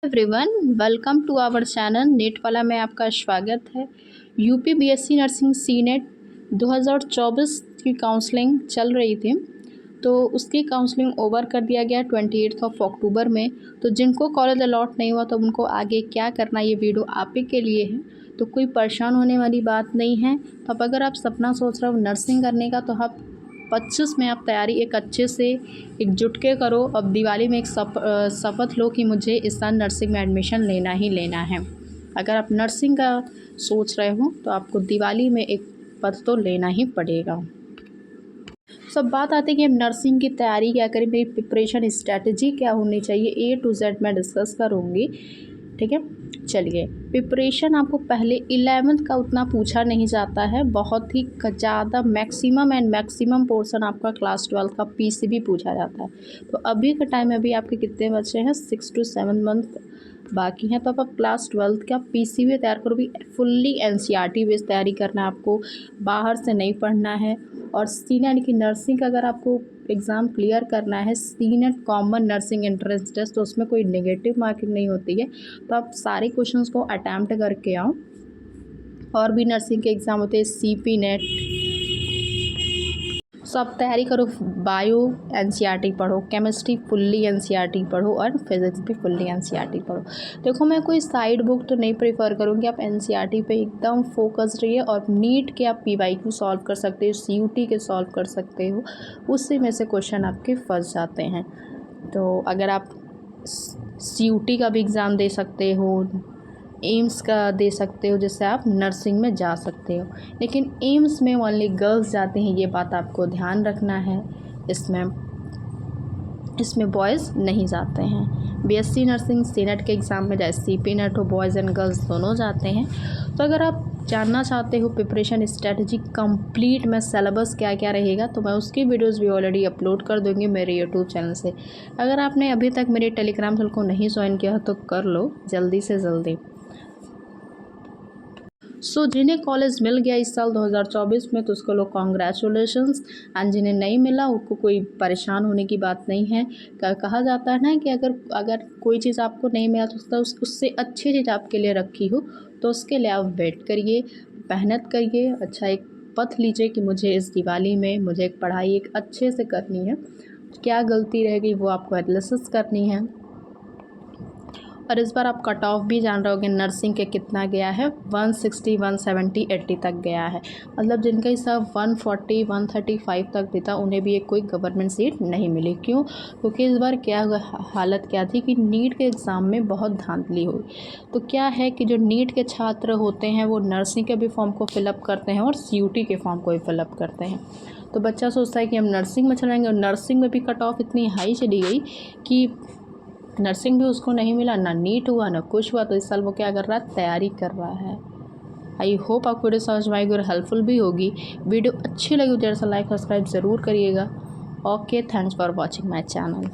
Everyone, welcome to our channel net वाला में आपका स्वागत है। UP BSc nursing CNET 2024 की काउंसलिंग चल रही थी, तो उसकी काउंसलिंग ओवर कर दिया गया 28 अक्टूबर में। तो जिनको कॉलेज अलॉट नहीं हुआ तो उनको आगे क्या करना, ये वीडियो आप ही के लिए है, तो कोई परेशान होने वाली बात नहीं है। तो अब अगर आप सपना सोच रहे हो नर्सिंग करने का, तो आप 25 में आप तैयारी एक अच्छे से एकजुट के करो। अब दिवाली में एक शपथ लो कि मुझे इस साल नर्सिंग में एडमिशन लेना ही लेना है। अगर आप नर्सिंग का सोच रहे हो तो आपको दिवाली में एक पद तो लेना ही पड़ेगा। सब बात आती है कि हम नर्सिंग की तैयारी क्या करें, मेरी प्रिपरेशन स्ट्रैटेजी क्या होनी चाहिए, A to Z मैं डिस्कस करूँगी। ठीक है, चलिए। प्रिपरेशन आपको पहले 11th का उतना पूछा नहीं जाता है, बहुत ही ज़्यादा मैक्सिमम पोर्शन आपका क्लास 12 का PCB पूछा जाता है। तो अभी के टाइम में अभी आपके कितने बच्चे हैं, 6 to 7 मंथ बाकी हैं। तो आप क्लास 12 का PCB तैयार करो। भी फुल्ली NCERT बेस्ड तैयारी करना है आपको, बाहर से नहीं पढ़ना है। और सीनेट यानी कि नर्सिंग का अगर आपको एग्ज़ाम क्लियर करना है, CNET common nursing entrance test, तो उसमें कोई नेगेटिव मार्किंग नहीं होती है। तो आप सारे क्वेश्चंस को अटैम्प्ट करके आओ। और भी नर्सिंग के एग्ज़ाम होते हैं, CP नेट, सब तैयारी करो। बायो NCERT पढ़ो, केमिस्ट्री फुल्ली NCERT पढ़ो, और फिज़िक्स भी फुल्ली NCERT पढ़ो। देखो, मैं कोई साइड बुक तो नहीं प्रेफर करूँगी, आप NCERT पे एकदम फोकस रहिए। और नीट के आप PYQ सॉल्व कर सकते हो, CUT के सॉल्व कर सकते हो, उसी में से क्वेश्चन आपके फंस जाते हैं। तो अगर आप CUT का भी एग्ज़ाम दे सकते हो, एम्स का दे सकते हो, जिससे आप नर्सिंग में जा सकते हो। लेकिन एम्स में ओनली गर्ल्स जाते हैं, ये बात आपको ध्यान रखना है। इसमें बॉयज़ नहीं जाते हैं। BSc नर्सिंग सीनेट के एग्ज़ाम में, जैसे CP नेट हो, बॉयज़ एंड गर्ल्स दोनों जाते हैं। तो अगर आप जानना चाहते हो प्रिपरेशन स्ट्रेटजी कंप्लीट में सिलेबस क्या क्या रहेगा, तो मैं उसकी वीडियोस भी ऑलरेडी अपलोड कर दूँगी मेरे यूट्यूब चैनल से। अगर आपने अभी तक मेरे टेलीग्राम चैनल को नहीं ज्वाइन किया तो कर लो जल्दी से जल्दी। जिन्हें कॉलेज मिल गया इस साल 2024 में, तो उसको लोग कॉन्ग्रेचुलेशंस। एंड जिन्हें नहीं मिला उनको कोई परेशान होने की बात नहीं है। कहा जाता है ना कि अगर कोई चीज़ आपको नहीं मिला तो उससे अच्छी चीज़ आपके लिए रखी हो, तो उसके लिए आप वेट करिए, मेहनत करिए, अच्छा एक पथ लीजिए कि मुझे इस दिवाली में मुझे एक पढ़ाई एक अच्छे से करनी है। क्या गलती रह गई वो आपको एनालिसिस करनी है। और इस बार आप कट ऑफ भी जान रहे होगे नर्सिंग के कितना गया है, 160, 170, 80 तक गया है। मतलब जिनका हिसाब 140, 135 तक भी था, उन्हें भी एक कोई गवर्नमेंट सीट नहीं मिली। क्यों? क्योंकि इस बार क्या हालत क्या थी कि नीट के एग्ज़ाम में बहुत धांधली हुई। तो क्या है कि जो नीट के छात्र होते हैं वो नर्सिंग के भी फॉर्म को फिलअप करते हैं और CUT के फॉर्म को भी फिलअप करते हैं। तो बच्चा सोचता है कि हम नर्सिंग में चलाएँगे, और नर्सिंग में भी कट ऑफ इतनी हाई चली गई कि नर्सिंग भी उसको नहीं मिला, ना नीट हुआ ना कुछ हुआ। तो इस साल वो क्या कर रहा है, तैयारी कर रहा है। आई होप आपको वीडियो समझ में आएगी और हेल्पफुल भी होगी। वीडियो अच्छी लगी तो जरा सा लाइक सब्सक्राइब ज़रूर करिएगा। Okay, thanks for watching my channel.